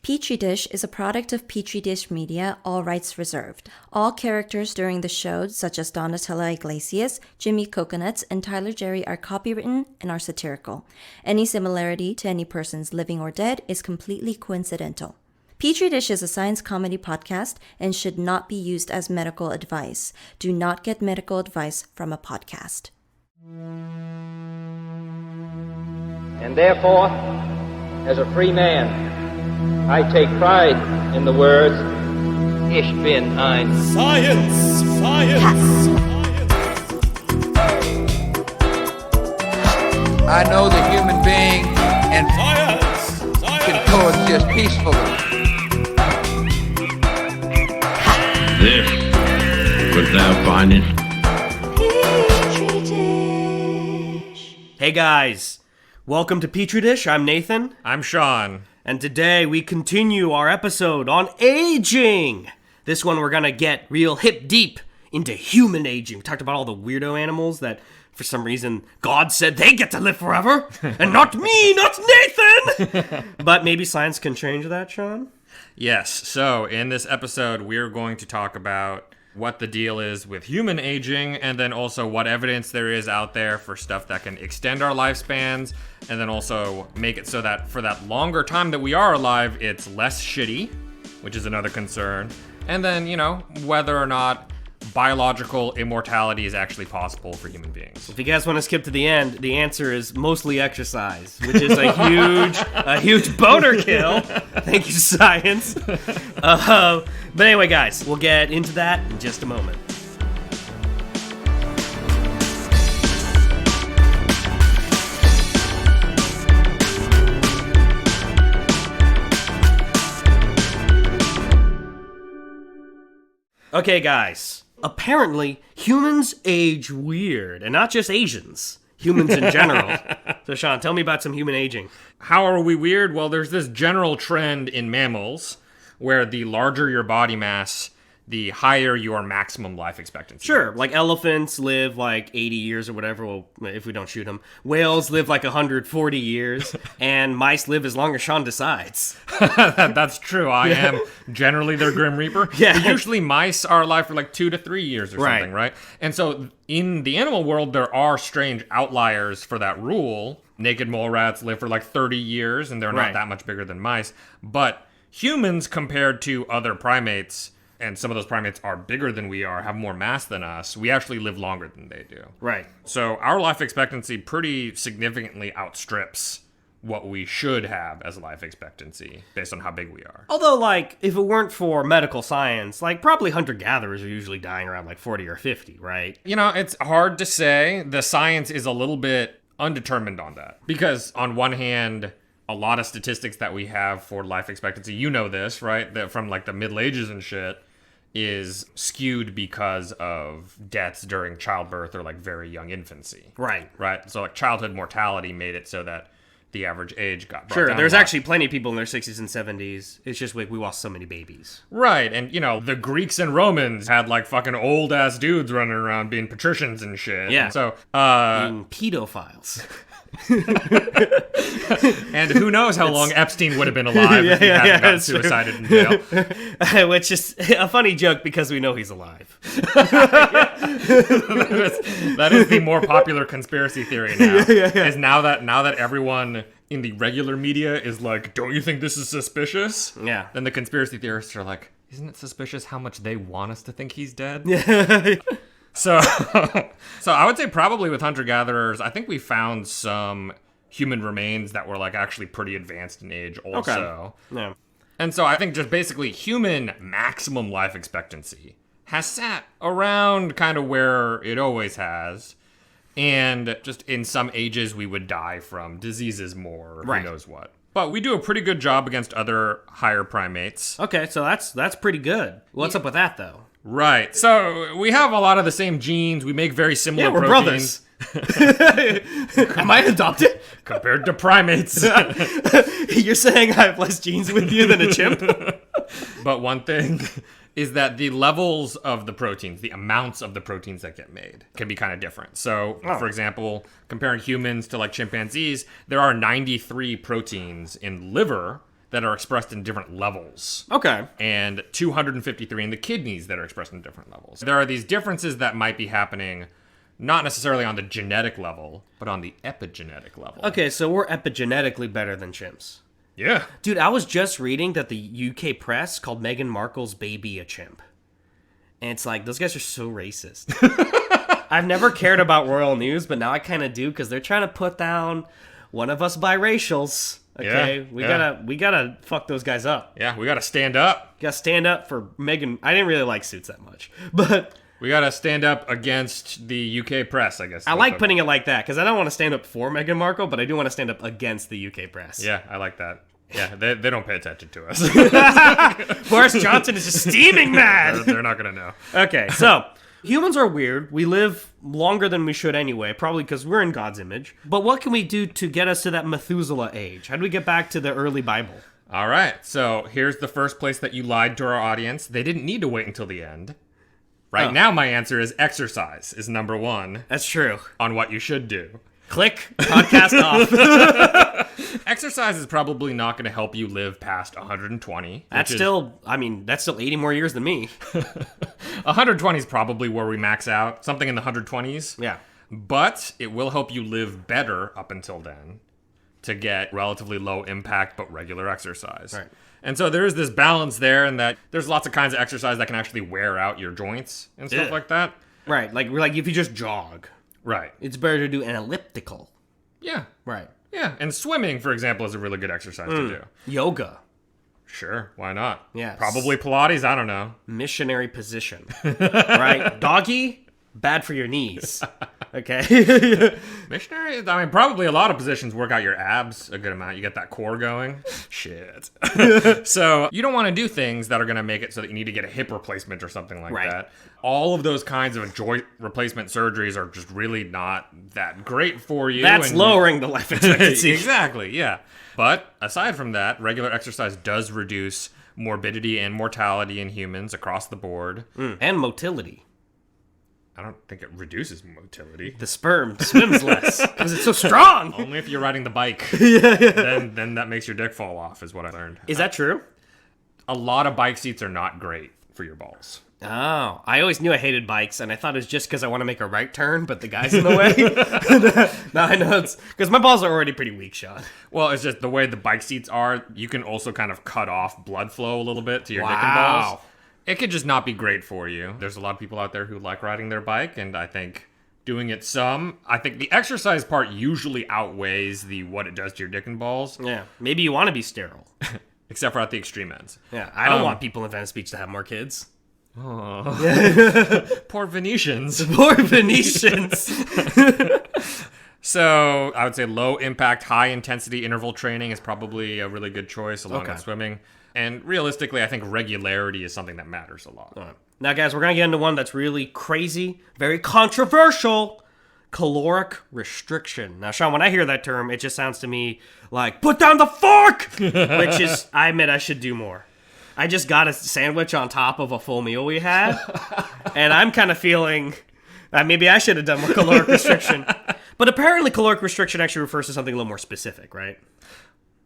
Petri Dish is a product of Petri Dish Media, all rights reserved. All characters during the show, such as Donatella Iglesias, Jimmy Coconuts, and Tyler Jerry, are copywritten and are satirical. Any similarity to any persons living or dead is completely coincidental. Petri Dish is a science comedy podcast and should not be used as medical advice. Do not get medical advice from a podcast. And therefore, as a free man, I take pride in the words, Ich bin ein Science! Science! I know the human being and Science! can coexist peacefully. This what thou findest. Petri Dish. Hey guys, welcome to Petri Dish. I'm Nathan. I'm Sean. And today we continue our episode on aging. This one we're gonna get real hip deep into human aging. We talked about all the weirdo animals that for some reason God said they get to live forever. And not me, not Nathan! But maybe science can change that, Sean? Yes, so in this episode, we're going to talk about what the deal is with human aging, and then also what evidence there is out there for stuff that can extend our lifespans, and then also make it so that for that longer time that we are alive, it's less shitty, which is another concern. And then, whether or not biological immortality is actually possible for human beings. If you guys want to skip to the end, the answer is mostly exercise, which is a huge boner kill. Thank you, science. But anyway, guys, we'll get into that in just a moment. Okay, guys. Apparently, humans age weird, and not just Asians. Humans in general. So, Sean, tell me about some human aging. How are we weird? Well, there's this general trend in mammals where the larger your body mass, the higher your maximum life expectancy. Sure, like elephants live like 80 years or whatever, well, if we don't shoot them. Whales live like 140 years, and mice live as long as Sean decides. That's true. I am generally their Grim Reaper. Yeah. But usually mice are alive for like 2 to 3 years or something, right? And so in the animal world, there are strange outliers for that rule. Naked mole rats live for like 30 years, and they're not that much bigger than mice. But humans, compared to other primates, and some of those primates are bigger than we are, have more mass than us, we actually live longer than they do. Right. So our life expectancy pretty significantly outstrips what we should have as life expectancy based on how big we are. Although, like, if it weren't for medical science, like, probably hunter-gatherers are usually dying around like 40 or 50, right? It's hard to say. The science is a little bit undetermined on that. Because on one hand, a lot of statistics that we have for life expectancy, you know this, right? That from like the Middle Ages and shit, is skewed because of deaths during childbirth or like very young infancy. Right. So like childhood mortality made it so that the average age got brought Sure, down there's a lot. actually plenty of people in their 60s and 70s. It's just like we lost so many babies. Right, and the Greeks and Romans had like fucking old ass dudes running around being patricians and shit. Yeah. And so, Being pedophiles. and who knows how long Epstein would have been alive if he hadn't gotten suicided in jail. Which is a funny joke because we know he's alive. That is the more popular conspiracy theory now. Is now that everyone in the regular media is like, don't you think this is suspicious? Yeah. Then the conspiracy theorists are like, isn't it suspicious how much they want us to think he's dead? So I would say probably with hunter-gatherers, I think we found some human remains that were like actually pretty advanced in age also. Okay. Yeah. And so I think just basically human maximum life expectancy has sat around kind of where it always has. And just in some ages we would die from diseases more, who knows what. But we do a pretty good job against other higher primates. Okay, so that's pretty good. What's up with that, though? Right. So we have a lot of the same genes. We make very similar we're proteins. Brothers. Am I adopted? Compared to primates. You're saying I have less genes with you than a chimp? But one thing is that the levels of the proteins, the amounts of the proteins that get made, can be kind of different. So, for example, comparing humans to like chimpanzees, there are 93 proteins in liver that are expressed in different levels. Okay. And 253 in the kidneys that are expressed in different levels. There are these differences that might be happening not necessarily on the genetic level, but on the epigenetic level. Okay, so we're epigenetically better than chimps. Yeah. Dude, I was just reading that the UK press called Meghan Markle's baby a chimp. And it's like, those guys are so racist. I've never cared about royal news, but now I kind of do, because they're trying to put down one of us biracials. Okay, Yeah, we gotta fuck those guys up. Yeah, we gotta stand up. Gotta stand up for Meghan. I didn't really like Suits that much, but We gotta stand up against the UK press, I guess. I like putting it like that, because I don't want to stand up for Meghan Markle, but I do want to stand up against the UK press. Yeah, I like that. Yeah, they don't pay attention to us. Boris Johnson is just steaming mad. They're not gonna know. Okay, so humans are weird. We live longer than we should anyway, probably because we're in God's image. But what can we do to get us to that Methuselah age? How do we get back to the early Bible? All right, so here's the first place that you lied to our audience. They didn't need to wait until the end. Right now, my answer is exercise is number one That's true. on what you should do. Click, podcast off. Exercise is probably not going to help you live past 120. That's still 80 more years than me. 120 is probably where we max out, something in the 120s. Yeah. But it will help you live better up until then to get relatively low impact but regular exercise. Right. And so there is this balance there, and that there's lots of kinds of exercise that can actually wear out your joints and stuff Yeah. like that. Right, like if you just jog, Right. it's better to do an elliptical. Yeah. Right. Yeah. And swimming, for example, is a really good exercise to do. Yoga. Sure. Why not? Yes. Probably Pilates. I don't know. Missionary position. Right? Doggy, bad for your knees. Okay? Missionary? I mean, probably a lot of positions work out your abs a good amount. You get that core going. Shit. So you don't want to do things that are going to make it so that you need to get a hip replacement or something like Right. that. All of those kinds of joint replacement surgeries are just really not that great for you. That's and lowering the life expectancy. Exactly, yeah. But aside from that, regular exercise does reduce morbidity and mortality in humans across the board. And motility. I don't think it reduces motility. The sperm swims less because it's so strong. Only if you're riding the bike. Then that makes your dick fall off, is what I learned. Is that true? A lot of bike seats are not great for your balls. Oh, I always knew I hated bikes, and I thought it was just because I want to make a right turn, but the guy's in the way. Now I know it's because my balls are already pretty weak, Sean. Well, it's just the way the bike seats are, you can also kind of cut off blood flow a little bit to your dick and balls. It could just not be great for you. There's a lot of people out there who like riding their bike, and I think doing it I think the exercise part usually outweighs the what it does to your dick and balls. Yeah, maybe you want to be sterile. Except for at the extreme ends. Yeah, I don't want people in Venice Beach to have more kids. Poor Venetians. Poor Venetians. So I would say low impact, high intensity interval training is probably a really good choice along with swimming. And realistically, I think regularity is something that matters a lot. Now, guys, we're going to get into one that's really crazy, very controversial. Caloric restriction. Now, Sean, when I hear that term, it just sounds to me like, put down the fork! Which is, I admit I should do more. I just got a sandwich on top of a full meal we had, and I'm kind of feeling that maybe I should have done more caloric restriction. But apparently caloric restriction actually refers to something a little more specific, right?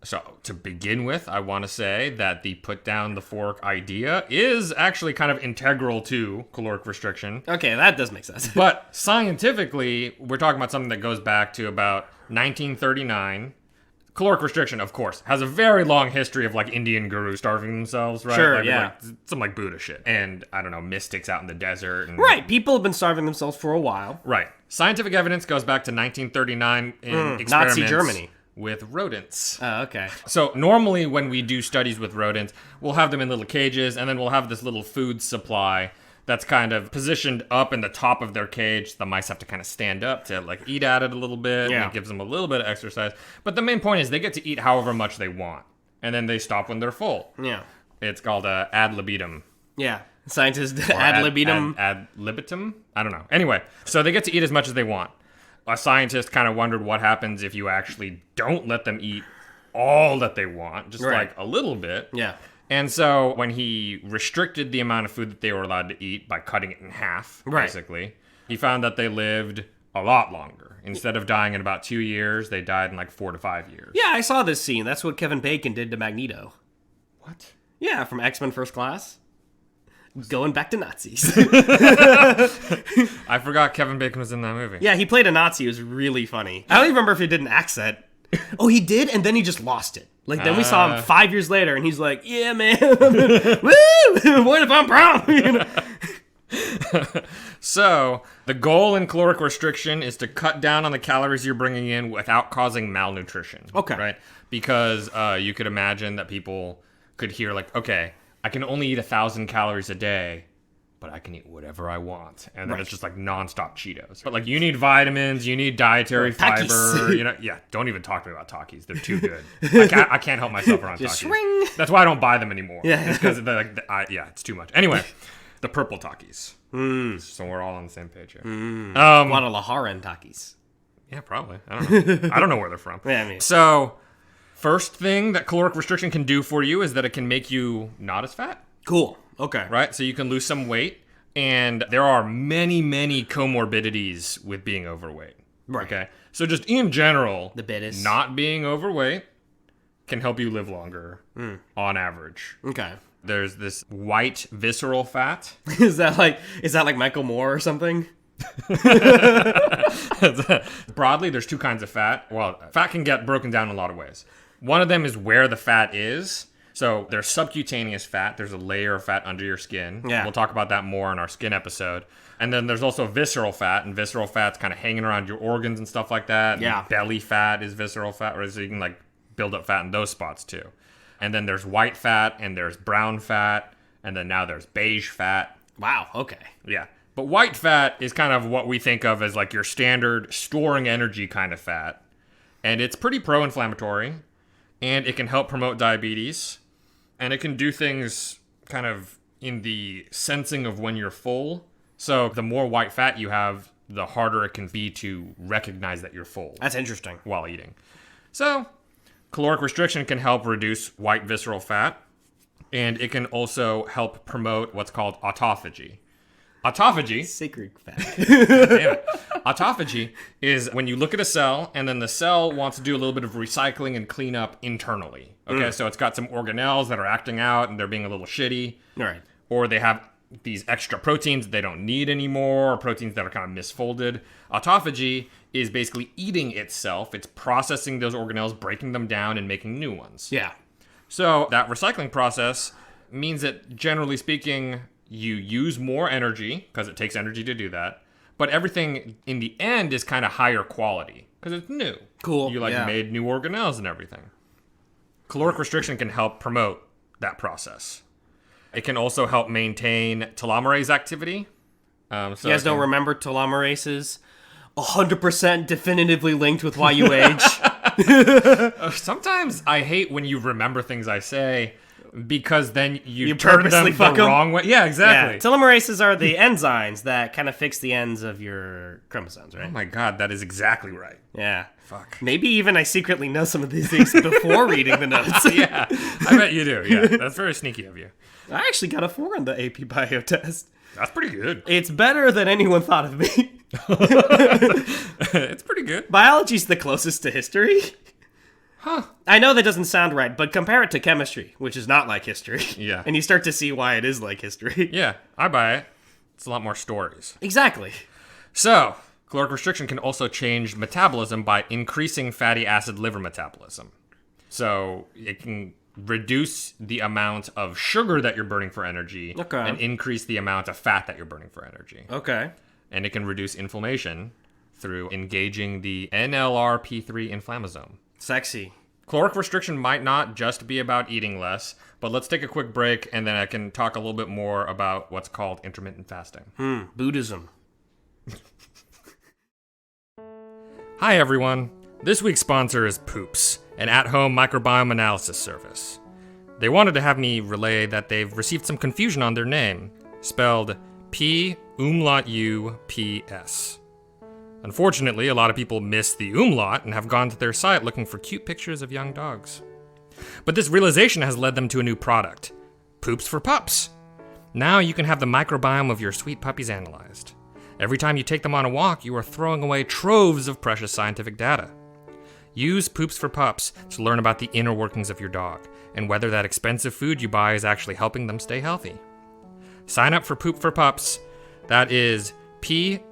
So, to begin with, I want to say that the put down the fork idea is actually kind of integral to caloric restriction. Okay, that does make sense. But scientifically, we're talking about something that goes back to about 1939. Caloric restriction, of course, has a very long history of like Indian gurus starving themselves, right? Sure, like, yeah. Like, some like Buddha shit. And I don't know, mystics out in the desert. And, Right, people have been starving themselves for a while. Right. Scientific evidence goes back to 1939 in experiments Nazi Germany. with rodents. Oh, okay. So normally when we do studies with rodents, we'll have them in little cages, and then we'll have this little food supply that's kind of positioned up in the top of their cage. The mice have to kind of stand up to like eat at it a little bit. Yeah. And it gives them a little bit of exercise. But the main point is they get to eat however much they want, and then they stop when they're full. Yeah. It's called ad libitum. Yeah. Scientists Or ad libitum. Ad libitum? I don't know. Anyway, so they get to eat as much as they want. A scientist kind of wondered what happens if you actually don't let them eat all that they want, just Right. like a little bit. Yeah. And so when he restricted the amount of food that they were allowed to eat by cutting it in half, Right. basically, he found that they lived a lot longer. Instead of dying in about 2 years, they died in like 4 to 5 years. Yeah, I saw this scene. That's what Kevin Bacon did to Magneto. What? Yeah, from X-Men First Class. Going back to Nazis. I forgot Kevin Bacon was in that movie. Yeah, he played a Nazi. It was really funny. I don't even remember if he did an accent. Oh, he did, and then he just lost it. Like, then we saw him 5 years later, and he's like, yeah, man. Woo! What if I'm wrong? You know? So, the goal in caloric restriction is to cut down on the calories you're bringing in without causing malnutrition. Okay. Right? Because you could imagine that people could hear, like, okay, I can only eat 1,000 calories a day, but I can eat whatever I want. And then it's just like nonstop Cheetos. But like, you need vitamins, you need dietary fiber. You know, yeah, don't even talk to me about Takis. They're too good. I can't help myself around Just Takis. swing. That's why I don't buy them anymore. Yeah. It's because it's too much. Anyway, the purple Takis. So we're all on the same page here. Guadalajara Takis. Yeah, probably. I don't know. I don't know where they're from. Yeah, I mean. So, first thing that caloric restriction can do for you is that it can make you not as fat. Cool. Okay. Right? So you can lose some weight. And there are many, many comorbidities with being overweight. Right. Okay? So just in general, The bitters. not being overweight can help you live longer on average. Okay. There's this white visceral fat. Is that like Michael Moore or something? Broadly, there's two kinds of fat. Well, fat can get broken down in a lot of ways. One of them is where the fat is. So there's subcutaneous fat. There's a layer of fat under your skin. Yeah. We'll talk about that more in our skin episode. And then there's also visceral fat, and visceral fat's kind of hanging around your organs and stuff like that. Yeah. And belly fat is visceral fat, so you can like build up fat in those spots too. And then there's white fat, and there's brown fat, and then now there's beige fat. Wow. Okay. Yeah. But white fat is kind of what we think of as like your standard storing energy kind of fat. And it's pretty pro-inflammatory, and it can help promote diabetes. And it can do things kind of in the sensing of when you're full. So the more white fat you have, the harder it can be to recognize that you're full. That's interesting. While eating. So caloric restriction can help reduce white visceral fat. And it can also help promote what's called autophagy. Autophagy. Sacred fat. Damn it. Autophagy is when you look at a cell and then the cell wants to do a little bit of recycling and cleanup internally. Okay, so it's got some organelles that are acting out and they're being a little shitty. All right. Or they have these extra proteins they don't need anymore, or proteins that are kind of misfolded. Autophagy is basically eating itself. It's processing those organelles, breaking them down, and making new ones. Yeah. So that recycling process means that, generally speaking, you use more energy, because it takes energy to do that, but everything in the end is kind of higher quality, because it's new. Cool, You yeah. made new organelles and everything. Caloric restriction can help promote that process. It can also help maintain telomerase activity. So You guys don't remember telomerases? 100% definitively linked with why you age. Sometimes I hate when you remember things I say, because then you turn purposely them fuck the 'em? wrong way. Yeah, exactly. Yeah. Telomerases are the enzymes that kind of fix the ends of your chromosomes, right? Oh my god, that is exactly right. Yeah. Fuck. Maybe even I secretly know some of these things before reading the notes. Yeah, I bet you do. Yeah, that's very sneaky of you. I actually got a 4 on the AP Bio test. That's pretty good. It's better than anyone thought of me. It's pretty good. Biology's the closest to history. Huh. I know that doesn't sound right, but compare it to chemistry, which is not like history. Yeah. And you start to see why it is like history. Yeah, I buy it. It's a lot more stories. Exactly. So, caloric restriction can also change metabolism by increasing fatty acid liver metabolism. So, it can reduce the amount of sugar that you're burning for energy and increase the amount of fat that you're burning for energy. Okay. And it can reduce inflammation through engaging the NLRP3 inflammasome. Sexy. Caloric restriction might not just be about eating less, but let's take a quick break and then I can talk a little bit more about what's called intermittent fasting. Buddhism. Hi everyone. This week's sponsor is Poops, an at-home microbiome analysis service. They wanted to have me relay that they've received some confusion on their name, spelled P-U-P-S. Unfortunately, a lot of people miss the umlaut and have gone to their site looking for cute pictures of young dogs. But this realization has led them to a new product, Poops for Pups. Now you can have the microbiome of your sweet puppies analyzed. Every time you take them on a walk, you are throwing away troves of precious scientific data. Use Poops for Pups to learn about the inner workings of your dog and whether that expensive food you buy is actually helping them stay healthy. Sign up for Poop for Pups. That is P-U-P-S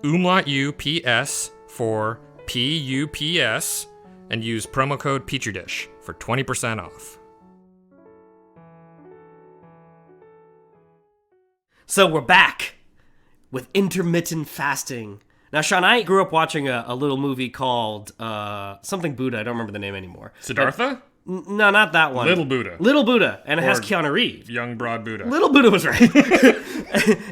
for P-U-P-S, and use promo code PetriDish for 20% off. So we're back with intermittent fasting. Now, Sean, I grew up watching a little movie called something Buddha. I don't remember the name anymore. Siddhartha? No, not that one. Little Buddha. Little Buddha, and it has Or Keanu Reeves. Young Broad Buddha. Little Buddha was right.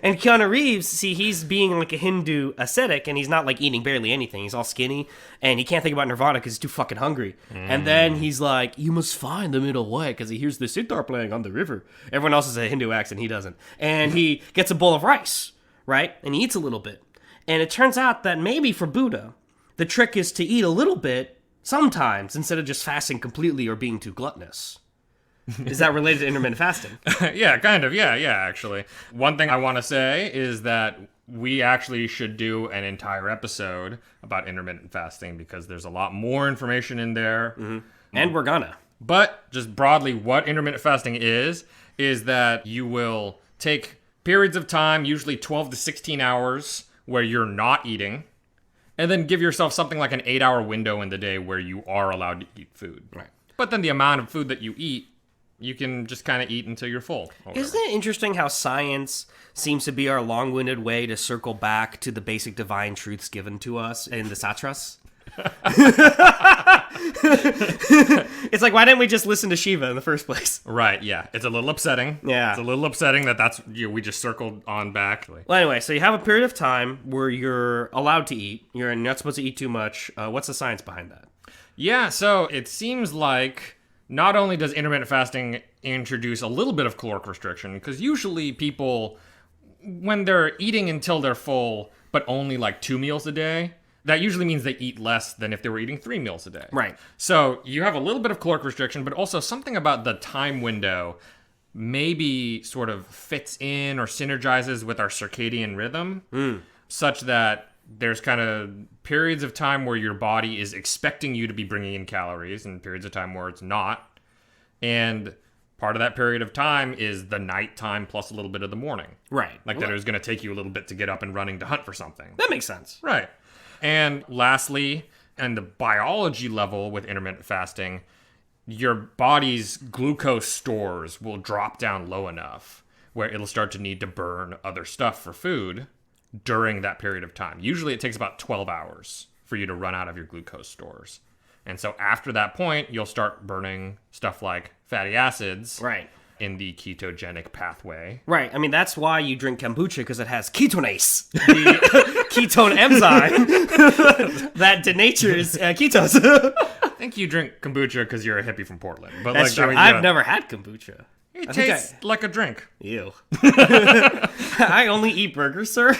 And Keanu Reeves, see, he's being like a Hindu ascetic, and he's not like eating barely anything. He's all skinny, and he can't think about nirvana because he's too fucking hungry. And then he's like, you must find the middle way, because he hears the sitar playing on the river. Everyone else has a Hindu accent, he doesn't. And he gets a bowl of rice, right? And he eats a little bit. And it turns out that maybe for Buddha, the trick is to eat a little bit sometimes instead of just fasting completely or being too gluttonous. Is that related to intermittent fasting? Yeah, kind of. Yeah, actually. One thing I want to say is that we actually should do an entire episode about intermittent fasting because there's a lot more information in there. Mm-hmm. And we're gonna. But just broadly, what intermittent fasting is that you will take periods of time, usually 12 to 16 hours, where you're not eating, and then give yourself something like an 8-hour window in the day where you are allowed to eat food. Right. But then the amount of food that you eat, you can just kind of eat until you're full. Isn't it interesting how science seems to be our long-winded way to circle back to the basic divine truths given to us in the Satras? It's like, why didn't we just listen to Shiva in the first place? Right, yeah. It's a little upsetting. Yeah. It's a little upsetting that's we just circled on back. Well, anyway, so you have a period of time where you're allowed to eat. You're not supposed to eat too much. What's the science behind that? Yeah, so it seems like not only does intermittent fasting introduce a little bit of caloric restriction, because usually people, when they're eating until they're full, but only like 2 meals a day, that usually means they eat less than if they were eating 3 meals a day. Right. So you have a little bit of caloric restriction, but also something about the time window maybe sort of fits in or synergizes with our circadian rhythm, such that there's kind of periods of time where your body is expecting you to be bringing in calories and periods of time where it's not. And part of that period of time is the nighttime plus a little bit of the morning. Right. Like that it was going to take you a little bit to get up and running to hunt for something. That makes sense. Right. And lastly, and the biology level with intermittent fasting, your body's glucose stores will drop down low enough where it'll start to need to burn other stuff for food during that period of time. Usually it takes about 12 hours for you to run out of your glucose stores. And so after that point, you'll start burning stuff like fatty acids. Right. In the ketogenic pathway. Right. I mean, that's why you drink kombucha, because it has ketonase, the ketone enzyme that denatures ketones. I think you drink kombucha because you're a hippie from Portland. But That's true. I've never had kombucha. It tastes like a drink. Ew. I only eat burgers, sir.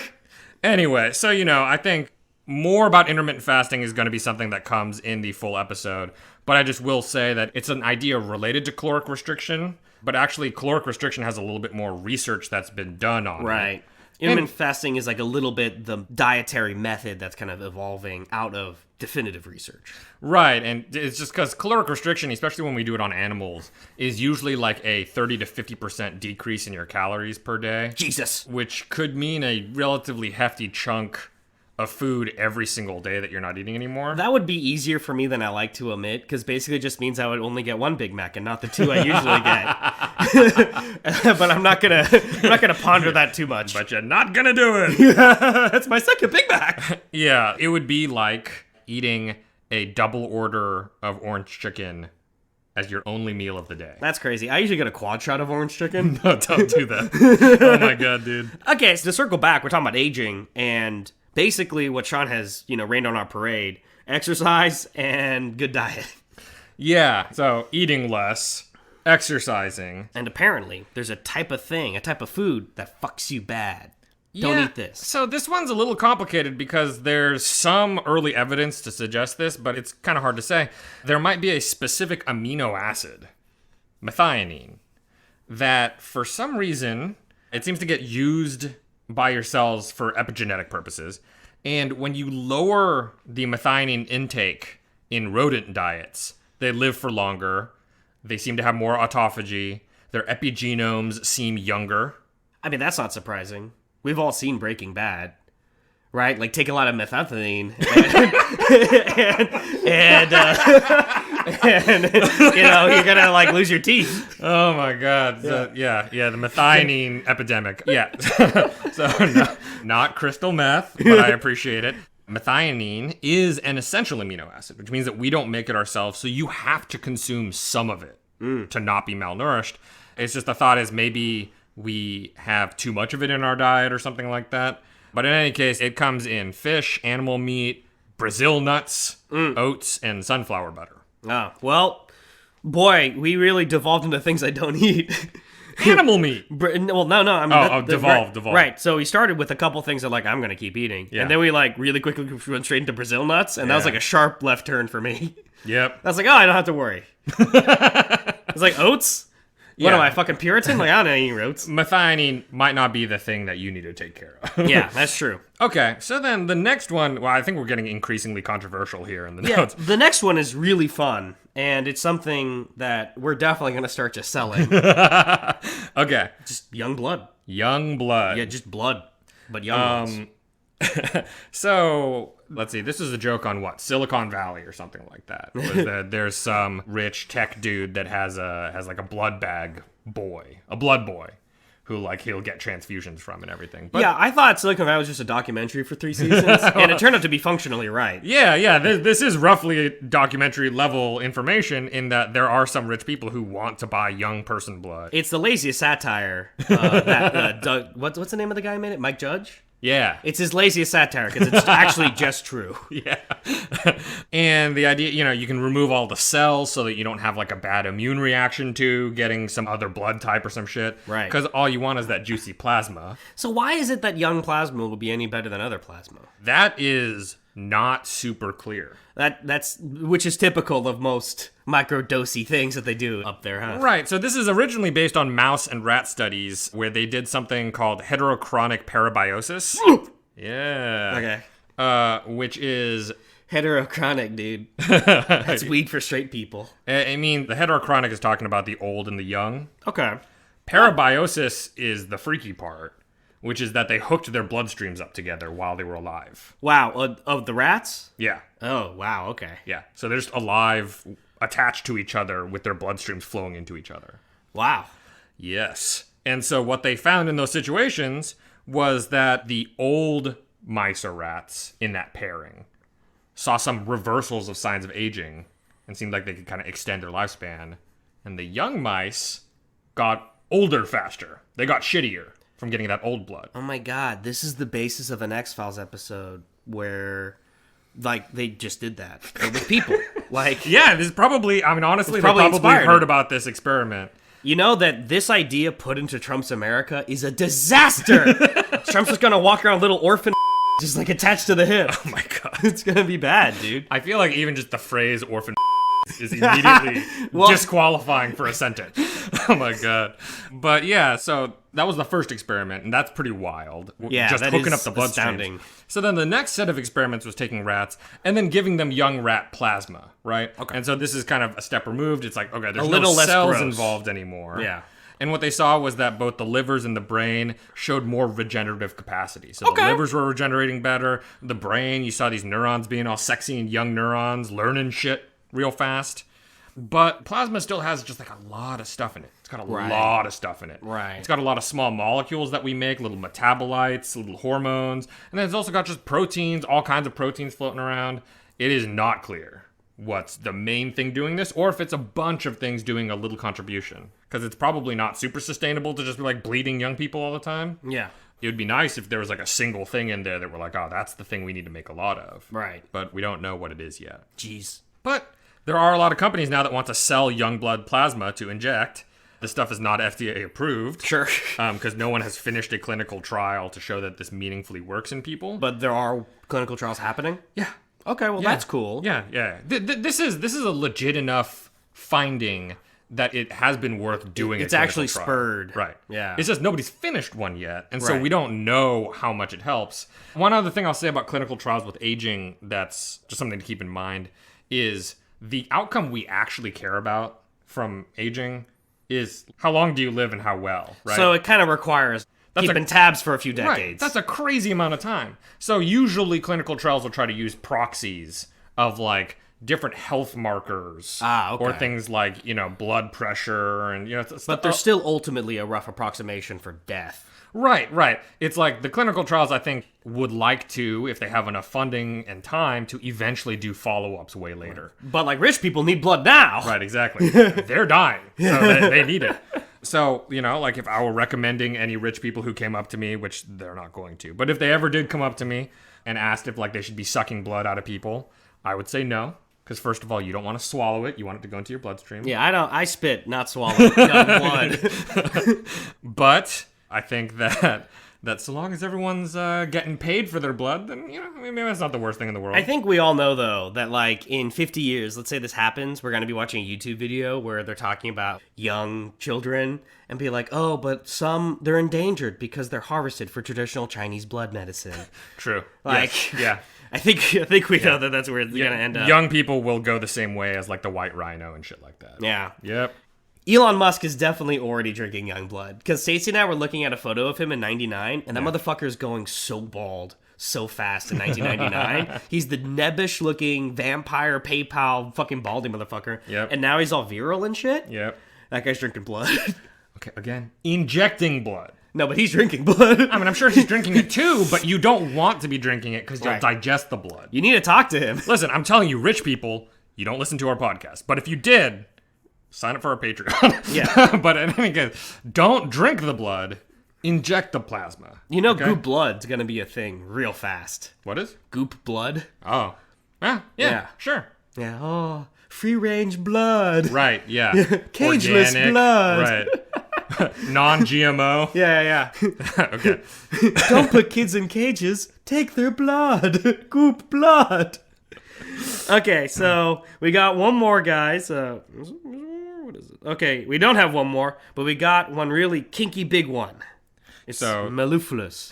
Anyway, so, I think more about intermittent fasting is going to be something that comes in the full episode. But I just will say that it's an idea related to caloric restriction. But actually, caloric restriction has a little bit more research that's been done on it. Right. Intermittent fasting is like a little bit the dietary method that's kind of evolving out of definitive research. Right, and it's just because caloric restriction, especially when we do it on animals, is usually like a 30 to 50% decrease in your calories per day. Jesus. Which could mean a relatively hefty chunk of food every single day that you're not eating anymore. That would be easier for me than I like to admit, because basically it just means I would only get one Big Mac and not the 2 I usually get. But I'm not gonna ponder that too much. But you're not gonna do it. That's my second Big Mac. Yeah, it would be like eating a double order of orange chicken as your only meal of the day. That's crazy. I usually get a quad shot of orange chicken. No, don't do that. Oh my god, dude. Okay, so to circle back, we're talking about aging, and basically what Sean has, rained on our parade: exercise and good diet. Yeah, so eating less, exercising. And apparently, there's a type of food that fucks you bad. Don't eat this. So this one's a little complicated because there's some early evidence to suggest this, but it's kind of hard to say. There might be a specific amino acid, methionine, that for some reason, it seems to get used by your cells for epigenetic purposes. And when you lower the methionine intake in rodent diets, they live for longer. They seem to have more autophagy. Their epigenomes seem younger. I mean, that's not surprising. We've all seen Breaking Bad, right? Like, take a lot of methamphetamine and you know, you're gonna, like, lose your teeth. Oh, my God. Yeah, the methionine epidemic. Yeah. Not crystal meth, but I appreciate it. Methionine is an essential amino acid, which means that we don't make it ourselves, so you have to consume some of it to not be malnourished. It's just the thought is maybe we have too much of it in our diet or something like that. But in any case, it comes in fish, animal meat, Brazil nuts, oats, and sunflower butter. Oh, well, boy, we really devolved into things I don't eat. Animal meat. Well, no. I mean, devolved. Right. So we started with a couple things that, like, I'm going to keep eating. Yeah. And then we, like, really quickly went straight into Brazil nuts. And that was, like, a sharp left turn for me. Yep. I was like, oh, I don't have to worry. It's like, oats? What Yeah. am I, fucking Puritan? Like, I don't eat oats. Methionine might not be the thing that you need to take care of. Yeah, that's true. Okay, so then the next one, well, I think we're getting increasingly controversial here in the notes. The next one is really fun. And it's something that we're definitely going to start just selling. Okay. Just young blood. Young blood. Yeah, just blood. But young ones. So, let's see. This is a joke on what? Silicon Valley or something like that. Was that there's some rich tech dude that has like a blood bag boy, a blood boy, who like he'll get transfusions from and everything. But, yeah, I thought Silicon Valley was just a documentary for 3 seasons, and it turned out to be functionally right. Yeah. This is roughly documentary level information in that there are some rich people who want to buy young person blood. It's the laziest satire. That Doug, what's the name of the guy who made it? Mike Judge? Yeah. It's his laziest satire because it's actually just true. Yeah. And the idea, you can remove all the cells so that you don't have like a bad immune reaction to getting some other blood type or some shit. Right. Because all you want is that juicy plasma. So why is it that young plasma will be any better than other plasma? That is not super clear. That's which is typical of most microdosy things that they do up there, huh? Right, so this is originally based on mouse and rat studies where they did something called heterochronic parabiosis. Yeah. Okay. Which is... Heterochronic, dude. That's weed for straight people. I mean, the heterochronic is talking about the old and the young. Okay. Parabiosis is the freaky part, which is that they hooked their bloodstreams up together while they were alive. Wow, of the rats? Yeah. Oh, wow, okay. Yeah. So they're just alive, attached to each other with their bloodstreams flowing into each other. Wow. Yes. And so what they found in those situations was that the old mice or rats in that pairing saw some reversals of signs of aging and seemed like they could kind of extend their lifespan. And the young mice got older faster. They got shittier from getting that old blood. Oh my god, this is the basis of an X-Files episode where, like, they just did that. With people. Like, Yeah, this is probably, I mean, honestly, probably they probably inspired heard it. about this experiment. you know that this idea put into Trump's America is a disaster. Trump's just gonna walk around little orphan just like attached to the hip. Oh my god. It's gonna be bad, dude. I feel like even just the phrase orphan is immediately Well- disqualifying for a sentence. Oh my god. But yeah, so that was the first experiment, and that's pretty wild. Yeah, just that hooking is up the bloodstreams. astounding. So then the next set of experiments was taking rats and then giving them young rat plasma, right? Okay. And so this is kind of a step removed. It's like, okay, there's little no less cells gross. involved anymore. Yeah. And what they saw was that both the livers and the brain showed more regenerative capacity. So the livers were regenerating better. The brain, you saw these neurons being all sexy and young neurons, learning shit real fast. But plasma still has just like a lot of stuff in it. It's got a lot of stuff in it. Right. It's got a lot of small molecules that we make, little metabolites, little hormones. And then it's also got just proteins, all kinds of proteins floating around. It is not clear what's the main thing doing this, or if it's a bunch of things doing a little contribution. Because it's probably not super sustainable to just be like bleeding young people all the time. Yeah. It would be nice if there was like a single thing in there that we're like, oh, that's the thing we need to make a lot of. Right. But we don't know what it is yet. Jeez. But there are a lot of companies now that want to sell young blood plasma to inject. This stuff is not FDA approved. Sure. Because no one has finished a clinical trial to show that this meaningfully works in people. But there are clinical trials happening? Yeah. Okay, well, that's cool. Yeah. This is a legit enough finding that it has been worth doing. It's a clinical actually trial. spurred. Right. Yeah. It's just nobody's finished one yet, and so Right. we don't know how much it helps. One other thing I'll say about clinical trials with aging that's just something to keep in mind is the outcome we actually care about from aging is how long do you live and how well, right? So it kind of requires keeping tabs for a few decades. Right. That's a crazy amount of time. So usually clinical trials will try to use proxies of like different health markers or things like, blood pressure and, But there's still ultimately a rough approximation for death. Right. It's like the clinical trials, I think, would like to, if they have enough funding and time, to eventually do follow-ups way later. But like rich people need blood now. Right, exactly. They're dying, so they need it. So, like if I were recommending any rich people who came up to me, which they're not going to, but if they ever did come up to me and asked if like they should be sucking blood out of people, I would say no. Because first of all, you don't want to swallow it. You want it to go into your bloodstream. Yeah, I spit, not swallow young blood. But I think that so long as everyone's getting paid for their blood, then, maybe that's not the worst thing in the world. I think we all know, though, that, like, in 50 years, let's say this happens, we're going to be watching a YouTube video where they're talking about young children and be like, oh, but they're endangered because they're harvested for traditional Chinese blood medicine. True. Like, yes. Yeah. I think we know that that's where it's going to end up. Young people will go the same way as, like, the white rhino and shit like that. Yeah. Yep. Elon Musk is definitely already drinking young blood. Because Stacey and I were looking at a photo of him in 99, and that motherfucker is going so bald so fast in 1999. He's the nebbish-looking vampire PayPal fucking baldy motherfucker. Yep. And now he's all virile and shit. Yep. That guy's drinking blood. Okay, again, injecting blood. No, but he's drinking blood. I mean, I'm sure he's drinking it too, but you don't want to be drinking it because you'll Right. digest the blood. You need to talk to him. Listen, I'm telling you, rich people, you don't listen to our podcast. But if you did, sign up for our Patreon. Yeah. But in any case, don't drink the blood, inject the plasma. You know, okay? goop blood's gonna be a thing real fast. What is? Goop blood? Oh. Yeah, sure. Yeah, oh, free-range blood. Right, yeah. Cageless Organic, blood. Right. Non-GMO. Yeah. Okay. Don't put kids in cages. Take their blood. Goop blood. Okay, so we got one more, guys. What is it? Okay, we don't have one more, but we got one really kinky big one. It's mellifluous.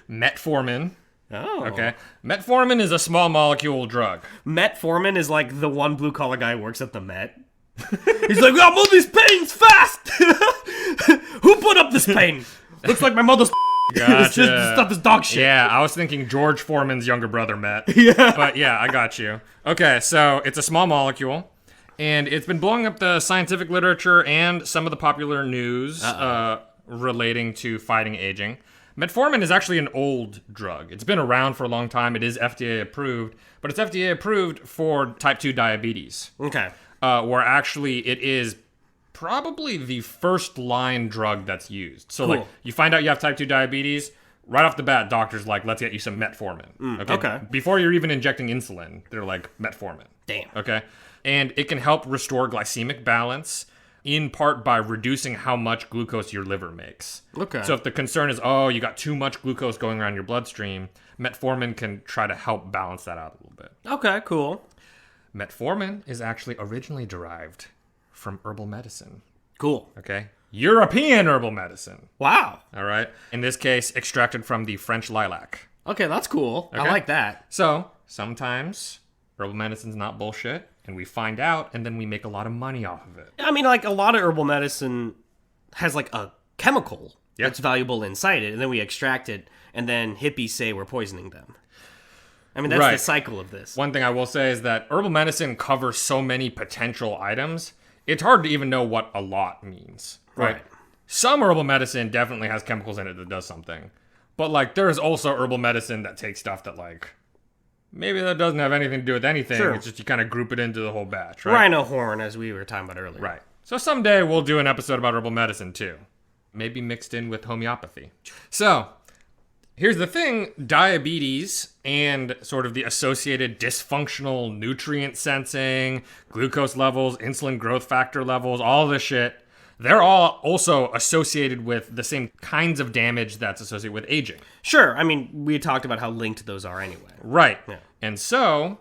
Metformin. Oh. Okay. Metformin is a small molecule drug. Metformin is like the one blue-collar guy who works at the Met. He's like, we gotta move these pains fast! Who put up this pain? Looks like my mother's Gotcha. This stuff is dog shit. Yeah, I was thinking George Foreman's younger brother Met. Yeah. But yeah, I got you. Okay, so it's a small molecule, and it's been blowing up the scientific literature and some of the popular news relating to fighting aging. Metformin is actually an old drug. It's been around for a long time. It is FDA approved, but it's FDA approved for type 2 diabetes. Okay. Where actually it is probably the first line drug that's used. So like you find out you have type 2 diabetes, right off the bat, doctor's like, let's get you some metformin. Okay. Before you're even injecting insulin, they're like, metformin. Damn. Okay. And it can help restore glycemic balance, in part by reducing how much glucose your liver makes. Okay. So if the concern is, oh, you got too much glucose going around your bloodstream, metformin can try to help balance that out a little bit. Okay, cool. Metformin is actually originally derived from herbal medicine. Cool. Okay? European herbal medicine. Wow. All right? In this case, extracted from the French lilac. Okay, that's cool. I Okay. like that. So, sometimes herbal medicine's not bullshit, and we find out, and then we make a lot of money off of it. I mean, like, a lot of herbal medicine has, like, a chemical Yep. that's valuable inside it, and then we extract it, and then hippies say we're poisoning them. I mean, that's Right. the cycle of this. One thing I will say is that herbal medicine covers so many potential items, it's hard to even know what a lot means. Right? Right. Some herbal medicine definitely has chemicals in it that does something. But, like, there is also herbal medicine that takes stuff that, like, maybe that doesn't have anything to do with anything. Sure. It's just you kind of group it into the whole batch, right? Rhino horn, as we were talking about earlier. Right. So someday we'll do an episode about herbal medicine, too. Maybe mixed in with homeopathy. So, here's the thing. Diabetes and sort of the associated dysfunctional nutrient sensing, glucose levels, insulin growth factor levels, all this shit, they're all also associated with the same kinds of damage that's associated with aging. Sure. I mean, we talked about how linked those are anyway. Right. Yeah. And so,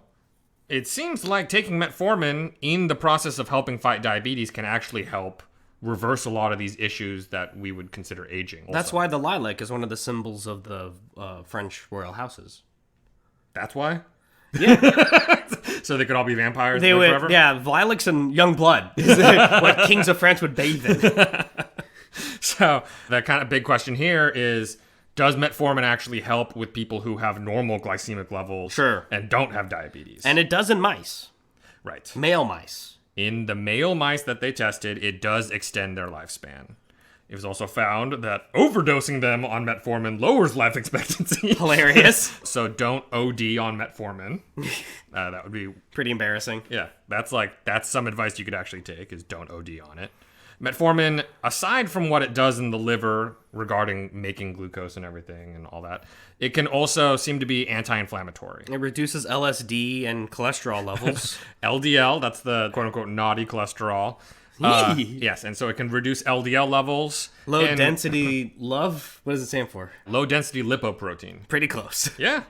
it seems like taking metformin in the process of helping fight diabetes can actually help reverse a lot of these issues that we would consider aging. Also. That's why the lilac is one of the symbols of the French royal houses. That's why? Yeah. So they could all be vampires They live would, forever? yeah, lilacs and young blood is what kings of France would bathe in. So the kind of big question here is, does metformin actually help with people who have normal glycemic levels Sure. and don't have diabetes? And it does in mice. Right. Male mice. In the male mice that they tested, it does extend their lifespan. It was also found that overdosing them on metformin lowers life expectancy. Hilarious. So don't OD on metformin. That would be, Pretty embarrassing. yeah, that's some advice you could actually take, is don't OD on it. Metformin, aside from what it does in the liver regarding making glucose and everything and all that, it can also seem to be anti-inflammatory. It reduces LSD and cholesterol levels. LDL, that's the quote-unquote naughty cholesterol. Yes, and so it can reduce LDL levels. Low and density love? What does it stand for? Low density lipoprotein. Pretty close. Yeah.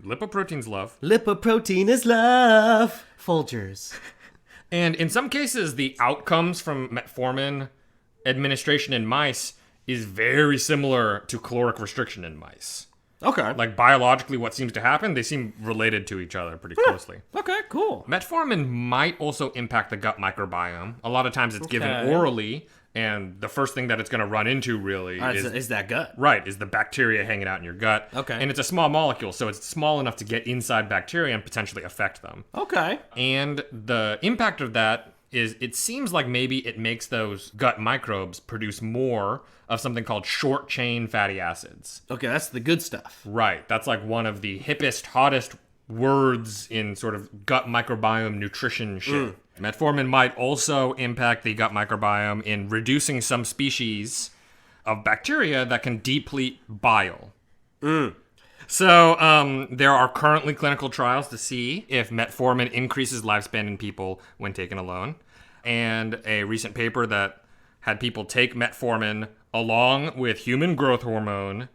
Lipoprotein's love. Lipoprotein is love. Folgers. And in some cases, the outcomes from metformin administration in mice is very similar to caloric restriction in mice. Okay. Like, biologically, what seems to happen, they seem related to each other pretty closely. Okay, cool. Metformin might also impact the gut microbiome. A lot of times it's given orally, and the first thing that it's going to run into really Is that gut? Right, is the bacteria hanging out in your gut. Okay. And it's a small molecule, so it's small enough to get inside bacteria and potentially affect them. Okay. And the impact of that is, it seems like maybe it makes those gut microbes produce more of something called short-chain fatty acids. Okay, that's the good stuff. Right, that's like one of the hippest, hottest words in sort of gut microbiome nutrition shit. Metformin might also impact the gut microbiome in reducing some species of bacteria that can deplete bile. So there are currently clinical trials to see if metformin increases lifespan in people when taken alone. And a recent paper that had people take metformin along with human growth hormone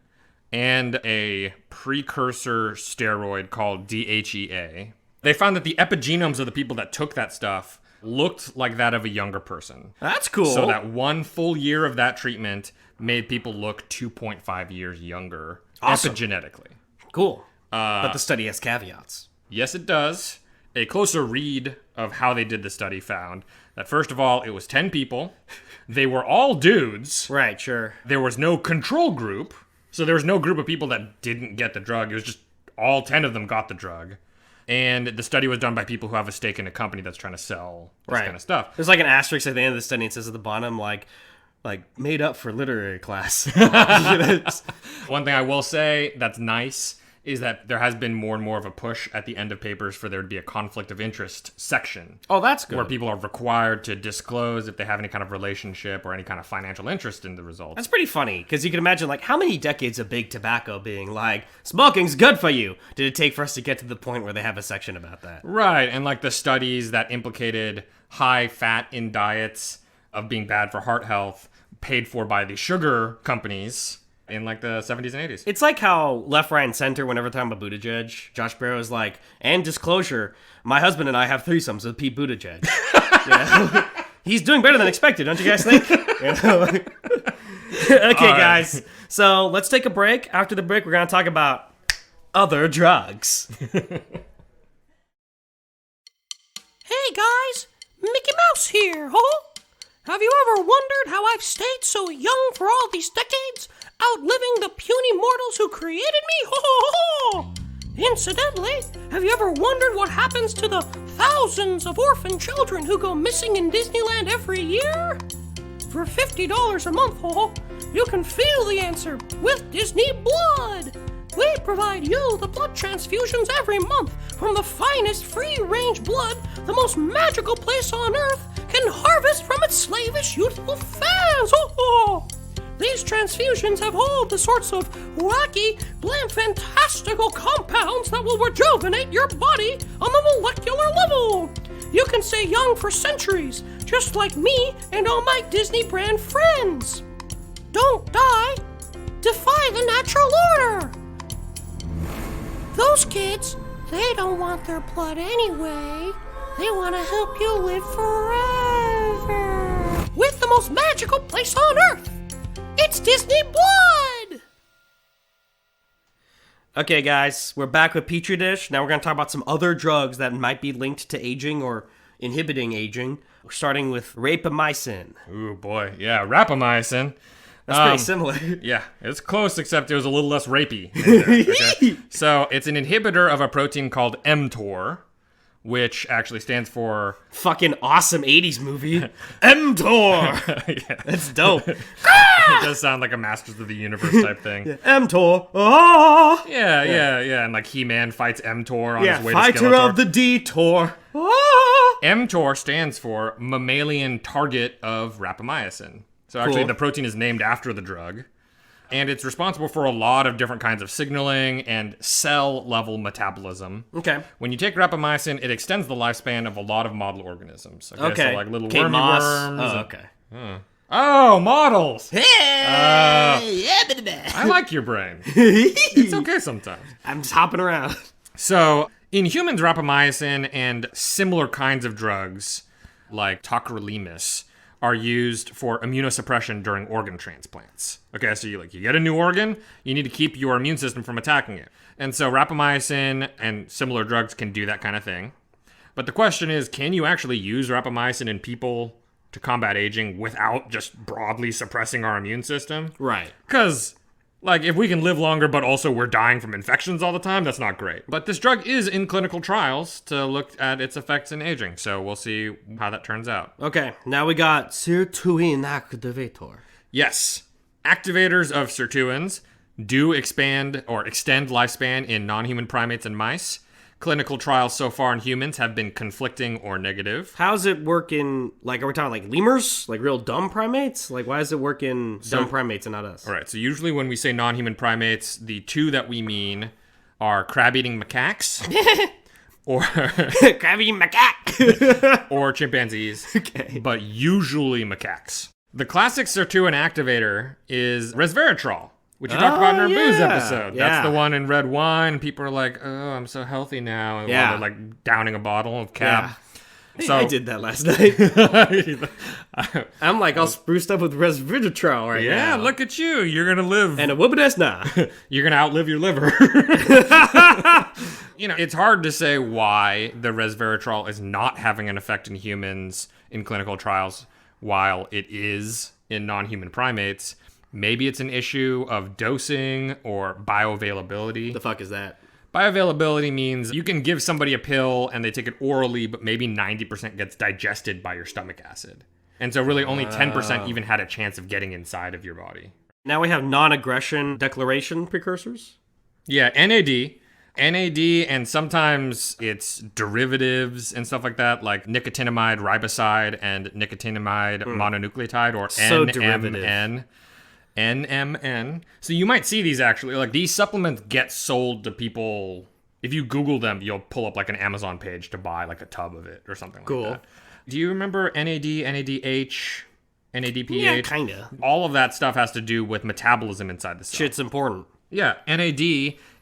and a precursor steroid called DHEA. They found that the epigenomes of the people that took that stuff looked like that of a younger person. That's cool. So that 1 full year of that treatment made people look 2.5 years younger epigenetically. Cool. But the study has caveats. Yes, it does. A closer read of how they did the study found that, first of all, it was 10 people. They were all dudes. Right, sure. There was no control group. So there was no group of people that didn't get the drug. It was just all 10 of them got the drug. And the study was done by people who have a stake in a company that's trying to sell this kind of stuff. There's like an asterisk at the end of the study. It says at the bottom, like made up for literary class. One thing I will say that's nice is that there has been more and more of a push at the end of papers for there to be a conflict of interest section. Oh, that's good. Where people are required to disclose if they have any kind of relationship or any kind of financial interest in the results. That's pretty funny, because you can imagine, like, how many decades of big tobacco being like, smoking's good for you, did it take for us to get to the point where they have a section about that? Right, and like the studies that implicated high fat in diets of being bad for heart health paid for by the sugar companies in like the 70s and 80s. It's like how left, right, and center, whenever talking about Buttigieg, Josh Barrow is like, and disclosure, my husband and I have threesomes with Pete Buttigieg. He's doing better than expected, don't you guys think? Okay, guys. So let's take a break. After the break, we're going to talk about other drugs. Hey guys, Mickey Mouse here, ho! Have you ever wondered how I've stayed so young for all these decades, outliving the puny mortals who created me? Ho ho ho! Incidentally, have you ever wondered what happens to the thousands of orphan children who go missing in Disneyland every year? For $50 a month, ho, you can feel the answer with Disney Blood. We provide you the blood transfusions every month from the finest free-range blood the most magical place on earth can harvest from its slavish youthful fans. Oh. These transfusions have all the sorts of wacky, bland, fantastical compounds that will rejuvenate your body on the molecular level. You can stay young for centuries, just like me and all my Disney brand friends. Don't die. Defy the natural order. Those kids They don't want their blood anyway. They want to help you live forever. With the most magical place on Earth. It's Disney Blood! Okay, guys, we're back with Petri Dish. Now we're going to talk about some other drugs that might be linked to aging or inhibiting aging. We're starting with rapamycin. Ooh, boy. Yeah, rapamycin. That's pretty similar. Yeah, it's close, except it was a little less rapey. Okay? So it's an inhibitor of a protein called mTOR, which actually stands for... Fucking awesome 80s movie. mTOR! Yeah. That's dope. It does sound like a Masters of the Universe type thing. Yeah. mTOR. Ah! Yeah. And like He-Man fights mTOR on his way to Fighter Skeletor. of the Detour. Ah! mTOR stands for mammalian target of rapamycin. So actually Cool. the protein is named after the drug. And it's responsible for a lot of different kinds of signaling and cell-level metabolism. Okay. When you take rapamycin, it extends the lifespan of a lot of model organisms. Okay. So like little Kate wormy Moss. worms. Oh, and- okay. Oh, models! Hey! I like your brain. It's okay sometimes. I'm just hopping around. So, in humans, rapamycin and similar kinds of drugs, like tacrolimus, are used for immunosuppression during organ transplants. Okay, so you get a new organ, you need to keep your immune system from attacking it. And so rapamycin and similar drugs can do that kind of thing. But the question is, can you actually use rapamycin in people to combat aging without just broadly suppressing our immune system? Right. Because, like, if we can live longer but also we're dying from infections all the time, that's not great. But this drug is in clinical trials to look at its effects in aging, so we'll see how that turns out. Okay, now we got sirtuin activator. Yes, activators of sirtuins do expand or extend lifespan in non-human primates and mice. Clinical trials so far in humans have been conflicting or negative. How's it work in, like, are we talking like lemurs? Like real dumb primates? Like, why does it work in dumb primates and not us? All right, so usually when we say non-human primates, the two that we mean are crab-eating macaques or Crabby macaque! or chimpanzees, Okay. but usually macaques. The classic sirtuin activator is resveratrol, which you talked about in our booze yeah. episode. Yeah. That's the one in red wine. People are like, oh, I'm so healthy now. And Yeah. they're like downing a bottle of cab. Hey, So I did that last night. I'm like all spruced up with resveratrol right now. yeah, look at you. You're going to live. And a whoopin' ass nah. You're going to outlive your liver. It's hard to say why the resveratrol is not having an effect in humans in clinical trials while it is in non-human primates. Maybe it's an issue of dosing or bioavailability. The fuck is that? Bioavailability means you can give somebody a pill and they take it orally, but maybe 90% gets digested by your stomach acid. And so really only 10% even had a chance of getting inside of your body. Now we have non-aggression declaration precursors. Yeah, NAD, and sometimes it's derivatives and stuff like that, like nicotinamide riboside and nicotinamide mononucleotide, or So derivative. NMN. So you might see these actually, like these supplements get sold to people. If you Google them, you'll pull up like an Amazon page to buy like a tub of it or something Cool. like that. Do you remember NAD, NADH, NADPH? Yeah, kinda. All of that stuff has to do with metabolism inside the cell. Shit's important. Yeah, NAD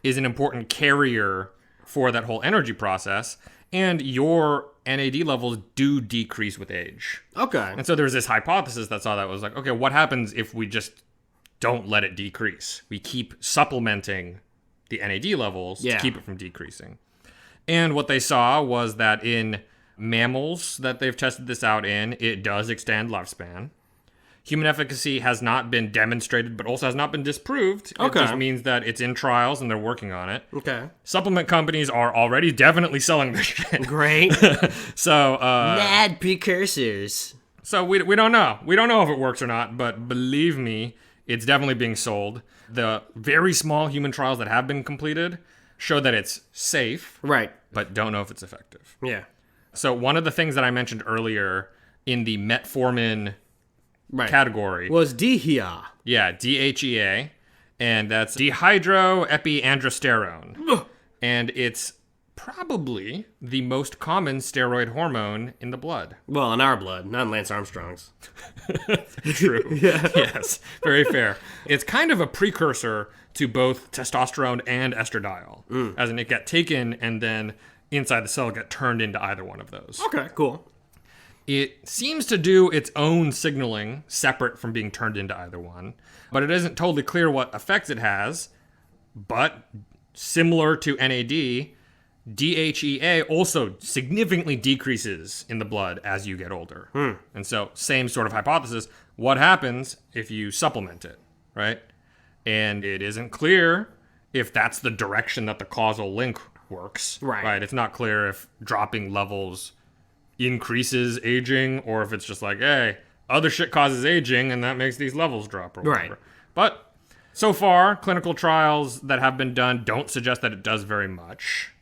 is an important carrier for that whole energy process, and your NAD levels do decrease with age. Okay. And so there's this hypothesis that saw that was like, okay, what happens if we just don't let it decrease? We keep supplementing the NAD levels Yeah. to keep it from decreasing. And what they saw was that in mammals that they've tested this out in, it does extend lifespan. Human efficacy has not been demonstrated, but also has not been disproved. Okay. It just means that it's in trials and they're working on it. Okay. Supplement companies are already definitely selling this shit. Great. So, Mad precursors. So we don't know. We don't know if it works or not, but believe me, it's definitely being sold. The very small human trials that have been completed show that it's safe, Right. but don't know if it's effective. Yeah. So one of the things that I mentioned earlier in the metformin Right. category, Was DHEA. yeah, DHEA, and that's dehydroepiandrosterone. And it's probably the most common steroid hormone in the blood. Well, in our blood, not in Lance Armstrong's. True. Yeah. Yes, very fair. It's kind of a precursor to both testosterone and estradiol, as in it get taken and then inside the cell get turned into either one of those. Okay, cool. It seems to do its own signaling separate from being turned into either one, but it isn't totally clear what effects it has. But similar to NAD, DHEA also significantly decreases in the blood as you get older. And so, same sort of hypothesis. What happens if you supplement it, right? And it isn't clear if that's the direction that the causal link works. Right? It's not clear if dropping levels increases aging or if it's just like, hey, other shit causes aging and that makes these levels drop or whatever. Right. But so far, clinical trials that have been done don't suggest that it does very much.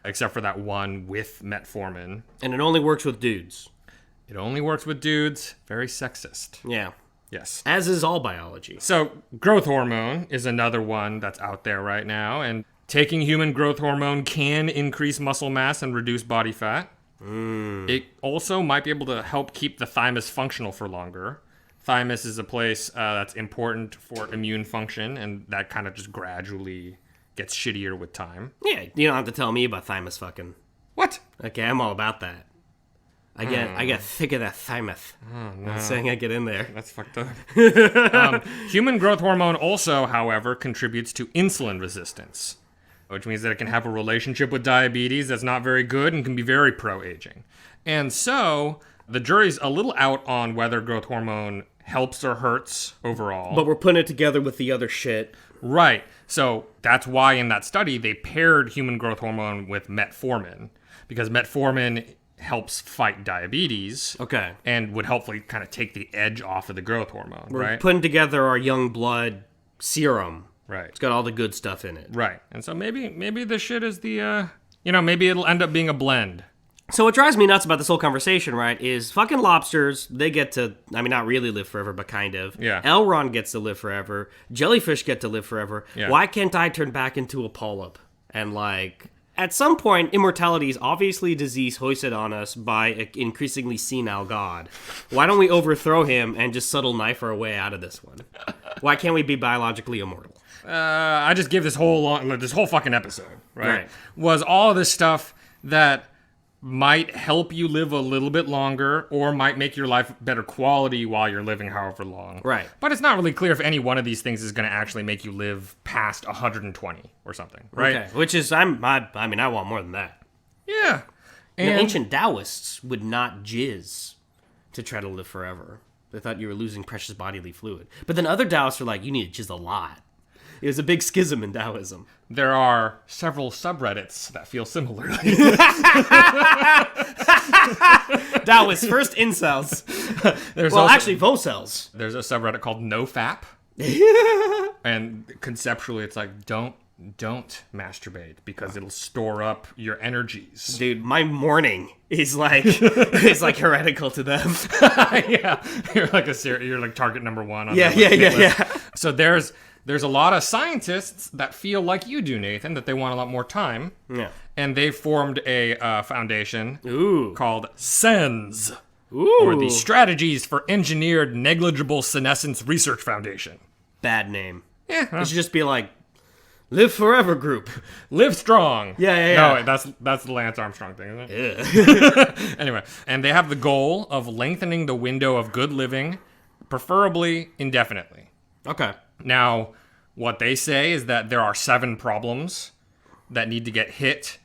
Except for that one with metformin. And it only works with dudes. It only works with dudes. Very sexist. Yeah. Yes. As is all biology. So growth hormone is another one that's out there right now. And taking human growth hormone can increase muscle mass and reduce body fat. It also might be able to help keep the thymus functional for longer. Thymus is a place that's important for immune function, and that kind of just gradually gets shittier with time. Yeah, you don't have to tell me about thymus fucking. What? Okay, I'm all about that. I get thick of that thymus. I'm saying I get in there. That's fucked up. Human growth hormone also, however, contributes to insulin resistance, which means that it can have a relationship with diabetes that's not very good and can be very pro-aging. And so, the jury's a little out on whether growth hormone helps or hurts overall. But we're putting it together with the other shit. Right. So, that's why in that study, they paired human growth hormone with metformin, because metformin helps fight diabetes. Okay. And would hopefully kind of take the edge off of the growth hormone, We're putting together our young blood serum. Right. It's got all the good stuff in it. Right. And so maybe this shit is the, maybe it'll end up being a blend. So what drives me nuts about this whole conversation, right, is fucking lobsters, they get to, not really live forever, but kind of. Yeah. Elrond gets to live forever. Jellyfish get to live forever. Yeah. Why can't I turn back into a polyp? And, at some point, immortality is obviously a disease hoisted on us by an increasingly senile god. Why don't we overthrow him and just subtle knife our way out of this one? Why can't we be biologically immortal? I just give this whole fucking episode, right? Was all this stuff that might help you live a little bit longer or might make your life better quality while you're living however long. Right. But it's not really clear if any one of these things is going to actually make you live past 120 or something, right? Okay. Which is, I want more than that. Yeah. The And ancient Taoists would not jizz to try to live forever. They thought you were losing precious bodily fluid. But then other Taoists are like, you need to jizz a lot. It was a big schism in Taoism. there are several subreddits that feel similarly. Taoists, first incels. There's actually, vocels. There's a subreddit called NoFap. And conceptually, it's like, don't masturbate because it'll store up your energies. Dude, my morning is like heretical to them. Yeah, you're like target number one. On Yeah. So there's a lot of scientists that feel like you do, Nathan, that they want a lot more time. Yeah. And they formed a foundation called SENS, or the Strategies for Engineered Negligible Senescence Research Foundation. Bad name. Yeah, It should just be like, Live Forever Group. Live Strong. Yeah. No, wait, that's the Lance Armstrong thing, isn't it? Yeah. Anyway, and they have the goal of lengthening the window of good living, preferably indefinitely. Okay. Now, what they say is that there are 7 problems that need to get hit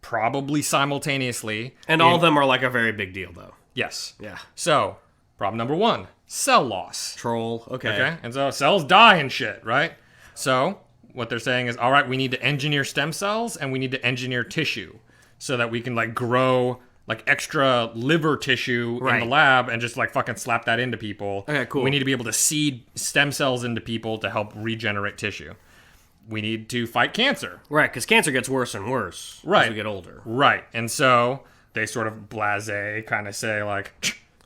probably simultaneously. And all of them are like a very big deal, though. Yes. Yeah. So, problem number 1, cell loss. Troll. Okay. And so cells die and shit, right? So, what they're saying is, all right, we need to engineer stem cells and we need to engineer tissue so that we can grow extra liver tissue in the lab and just fucking slap that into people. Okay, cool. We need to be able to seed stem cells into people to help regenerate tissue. We need to fight cancer. Right, because cancer gets worse and worse as we get older. Right. And so they sort of blasé kind of say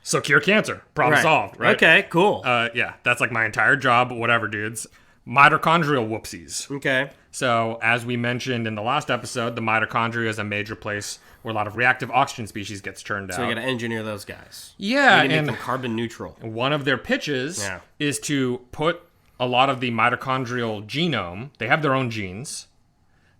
so cure cancer. Problem solved, right? Okay, cool. Yeah, that's my entire job, whatever, dudes. mitochondrial whoopsies. Okay. So, as we mentioned in the last episode, the mitochondria is a major place where a lot of reactive oxygen species gets turned out. So we got to engineer those guys. Yeah, We need to and make them carbon neutral. one of their pitches Yeah. is to put a lot of the mitochondrial genome, they have their own genes,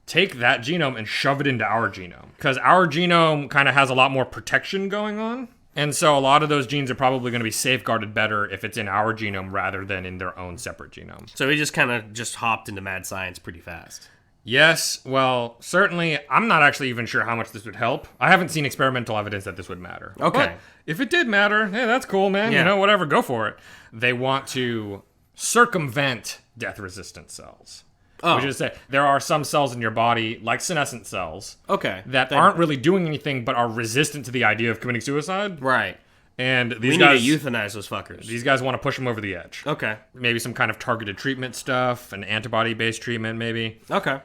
take that genome and shove it into our genome. Because our genome kind of has a lot more protection going on. And so a lot of those genes are probably going to be safeguarded better if it's in our genome rather than in their own separate genome. So we just kind of hopped into mad science pretty fast. Yes, well, certainly, I'm not actually even sure how much this would help. I haven't seen experimental evidence that this would matter. Okay. But if it did matter, hey, that's cool, man. Yeah. You know, whatever, go for it. They want to circumvent death-resistant cells. Oh. Which is to say, there are some cells in your body, like senescent cells, Okay. that aren't really doing anything but are resistant to the idea of committing suicide. Right. And these We guys, need to euthanize those fuckers. these guys want to push them over the edge. Okay. Maybe some kind of targeted treatment stuff, an antibody-based treatment, maybe. Okay.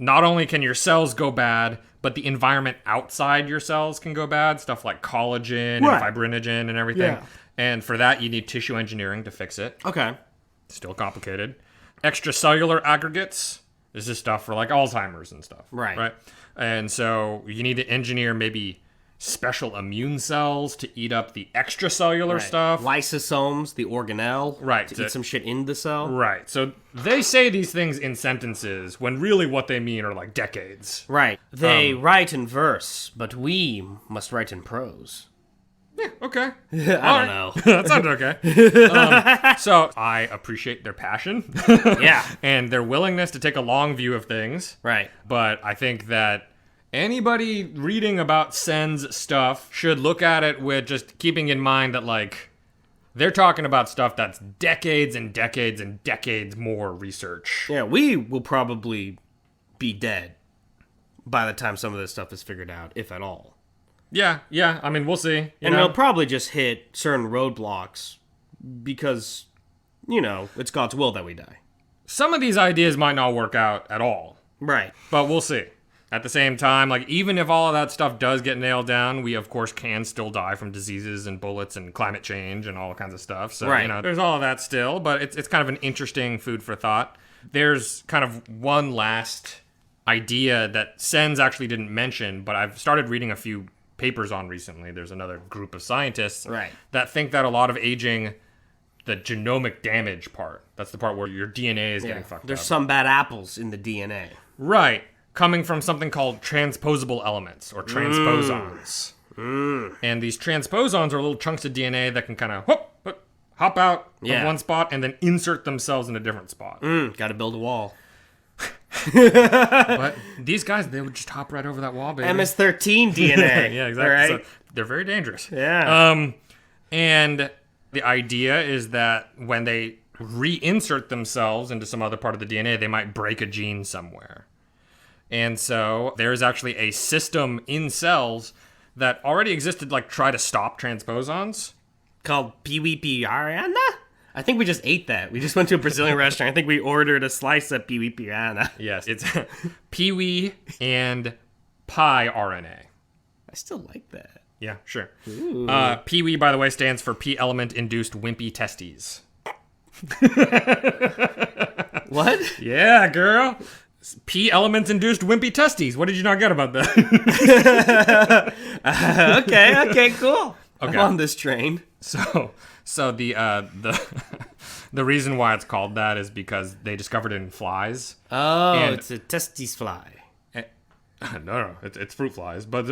Not only can your cells go bad, but the environment outside your cells can go bad. Stuff like collagen Right. and fibrinogen and everything. Yeah. And for that, you need tissue engineering to fix it. Okay. Still complicated. Extracellular aggregates. This is stuff for like Alzheimer's and stuff. Right. Right. And so you need to engineer maybe special immune cells to eat up the extracellular Right. stuff. Lysosomes, the organelle. Right. To eat some shit in the cell. Right. So they say these things in sentences when really what they mean are like decades. Right. They write in verse, but we must write in prose. Yeah, okay. I don't know. That sounded okay. So I appreciate their passion Yeah. and their willingness to take a long view of things. Right. But I think that anybody reading about Sen's stuff should look at it with just keeping in mind that, like, they're talking about stuff that's decades and decades and decades more research. Yeah, we will probably be dead by the time some of this stuff is figured out, if at all. Yeah. I mean, we'll see. You And know? they'll probably just hit certain roadblocks because, it's God's will that we die. Some of these ideas might not work out at all, Right. but we'll see. At the same time, like, even if all of that stuff does get nailed down, we, of course, can still die from diseases and bullets and climate change and all kinds of stuff. So, Right. there's all of that still, but it's kind of an interesting food for thought. There's kind of one last idea that Sens actually didn't mention, but I've started reading a few papers on recently. There's another group of scientists Right. that think that a lot of aging, the genomic damage part, that's the part where your DNA is getting fucked There's up. some bad apples in the DNA. Right. Coming from something called transposable elements or transposons. And these transposons are little chunks of DNA that can kind of hop out Yeah. of one spot and then insert themselves in a different spot. Gotta build a wall. But these guys, they would just hop right over that wall, baby. MS-13 DNA. Yeah, exactly. Right? So they're very dangerous. Yeah. And the idea is that when they reinsert themselves into some other part of the DNA, they might break a gene somewhere. And so there's actually a system in cells that already existed, like, try to stop transposons. Called piwipiana? I think we just ate that. We just went to a Brazilian restaurant. I think we ordered a slice of piwipiana. Yes, it's Peewee and pi RNA. I still like that. Yeah, sure. Peewee, by the way, stands for P element-induced wimpy testes. What? Yeah, girl. P element-induced wimpy testes. What did you not get about that? Okay, cool. Okay. I'm on this train. So the the reason why it's called that is because they discovered it in flies. Oh, And- it's a testes fly. No, it's fruit flies. But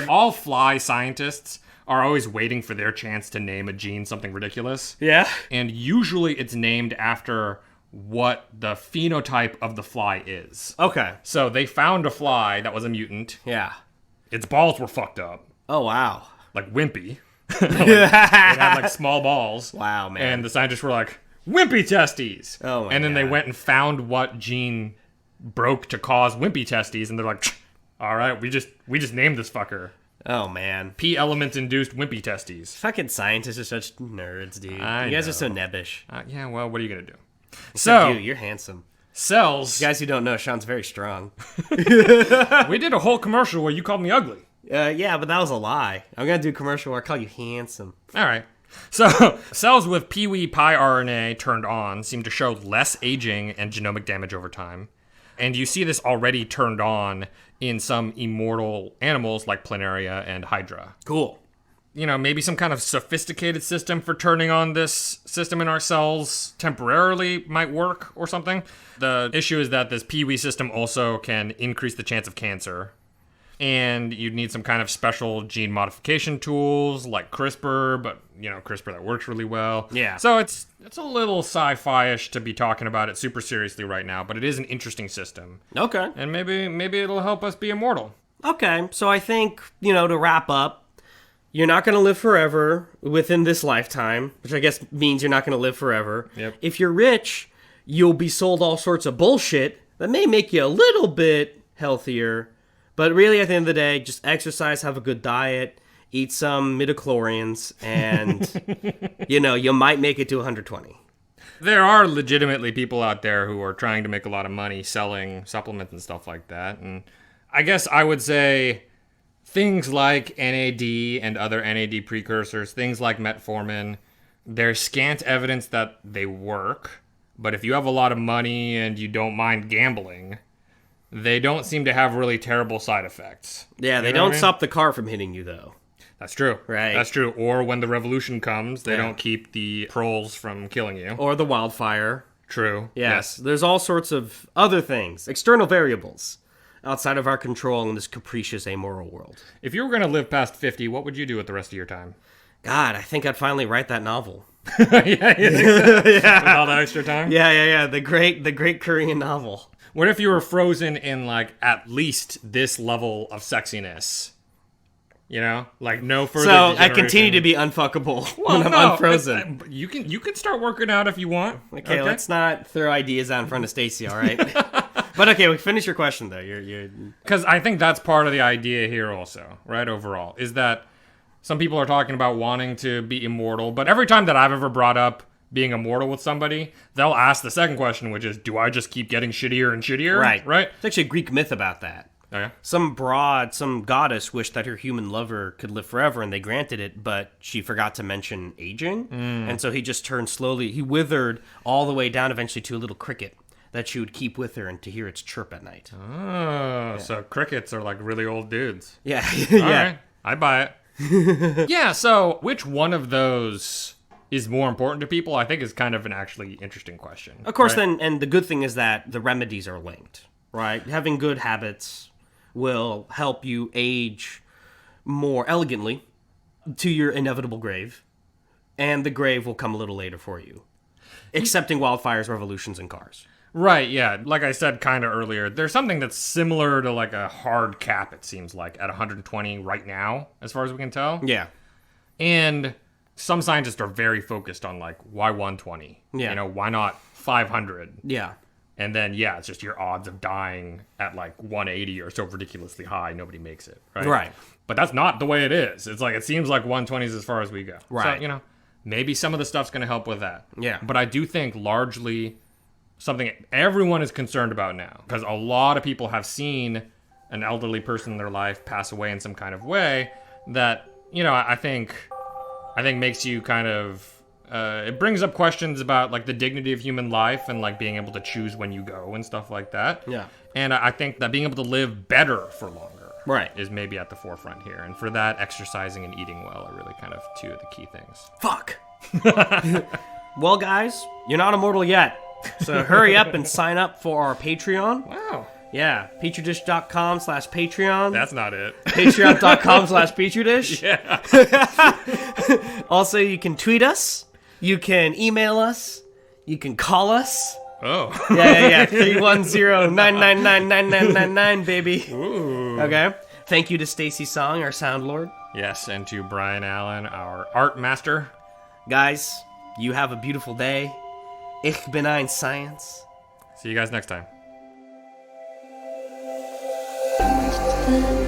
all fly scientists are always waiting for their chance to name a gene something ridiculous. Yeah? And usually it's named after what the phenotype of the fly is. Okay. So they found a fly that was a mutant. Yeah. Its balls were fucked up, Oh, wow. like wimpy. It had like small balls. Wow, man. And the scientists were like, wimpy testes. Oh, my And then they God. went and found what gene broke to cause wimpy testes, and they're like, all right, we just named this fucker Oh, man. P element induced wimpy testes. Fucking scientists are such nerds, dude. I You guys know. are so nebbish. Yeah, well, what are you gonna do? So, So you're handsome. cells. You guys who don't know, Sean's very strong. We did a whole commercial where you called me ugly. Yeah, but that was a lie. I'm gonna do a commercial where I call you handsome. All right. So, cells with Pee-wee pi RNA turned on seem to show less aging and genomic damage over time. And you see this already turned on in some immortal animals like planaria and hydra. Cool. You know, maybe some kind of sophisticated system for turning on this system in our cells temporarily might work or something. The issue is that this Pee-wee system also can increase the chance of cancer. And you'd need some kind of special gene modification tools like CRISPR, but, you know, CRISPR that works really well. Yeah. So it's a little sci-fi-ish to be talking about it super seriously right now, but it is an interesting system. Okay. And maybe it'll help us be immortal. Okay, so I think, to wrap up, you're not going to live forever within this lifetime, which I guess means you're not going to live forever. Yep. If you're rich, you'll be sold all sorts of bullshit that may make you a little bit healthier. But really, at the end of the day, just exercise, have a good diet, eat some midichlorians, and, you might make it to 120. There are legitimately people out there who are trying to make a lot of money selling supplements and stuff like that. And I guess I would say things like NAD and other NAD precursors, things like metformin, there's scant evidence that they work. But if you have a lot of money and you don't mind gambling, they don't seem to have really terrible side effects. Yeah, they You know don't what I mean? stop the car from hitting you, though. That's true. Right. That's true. Or when the revolution comes, they don't keep the proles from killing you. Or the wildfire. True. Yes, there's all sorts of other things, external variables, outside of our control in this capricious, amoral world. If you were going to live past 50, what would you do with the rest of your time? God, I think I'd finally write that novel. Yeah, you think so? With all the extra time? Yeah. The great Korean novel. What if you were frozen in, like, at least this level of sexiness? You know? Like, no further So I degeneration. continue to be unfuckable when I'm unfrozen. You can start working out if you want. Okay, let's not throw ideas out in front of Stacy, all right? But okay, finish your question, though. You're... Because I think that's part of the idea here also, right, overall, is that some people are talking about wanting to be immortal, but every time that I've ever brought up being immortal with somebody, they'll ask the second question, which is, do I just keep getting shittier and shittier? Right. Right? It's actually a Greek myth about that. Okay. Some goddess wished that her human lover could live forever, and they granted it, but she forgot to mention aging. And so he just he withered all the way down eventually to a little cricket that she would keep with her and to hear its chirp at night. Oh, so crickets are like really old dudes. Yeah. All right. I buy it. Yeah, so which one of those is more important to people, I think is kind of an actually interesting question. Of course, right? then, and the good thing is that the remedies are linked, right? Having good habits will help you age more elegantly to your inevitable grave, and the grave will come a little later for you, excepting wildfires, revolutions, and cars. Right, yeah. Like I said kind of earlier, there's something that's similar to like a hard cap, it seems like, at 120 right now, as far as we can tell. Yeah. And some scientists are very focused on like, why 120? Yeah. You know, why not 500? Yeah. And then, yeah, it's just your odds of dying at like 180 are so ridiculously high, nobody makes it, right? Right. But that's not the way it is. It's like, it seems like 120 is as far as we go. Right. So, you know, maybe some of the stuff's going to help with that. Yeah. But I do think largely something everyone is concerned about now, because a lot of people have seen an elderly person in their life pass away in some kind of way that, you know, I think makes you kind of, it brings up questions about like the dignity of human life and like being able to choose when you go and stuff like that. Yeah. And I think that being able to live better for longer Right. is maybe at the forefront here. And for that, exercising and eating well are really kind of two of the key things. Fuck. Well, guys, you're not immortal yet. So hurry up and sign up for our Patreon. Wow. Yeah, petridish.com/Patreon. That's not it. Patreon.com/petridish. Yeah. Also, you can tweet us. You can email us. You can call us. Oh. Yeah. 310-999-9999, baby. Ooh. Okay. Thank you to Stacy Song, our sound lord. Yes, and to Brian Allen, our art master. Guys, you have a beautiful day. Ich bin ein Science. See you guys next time. First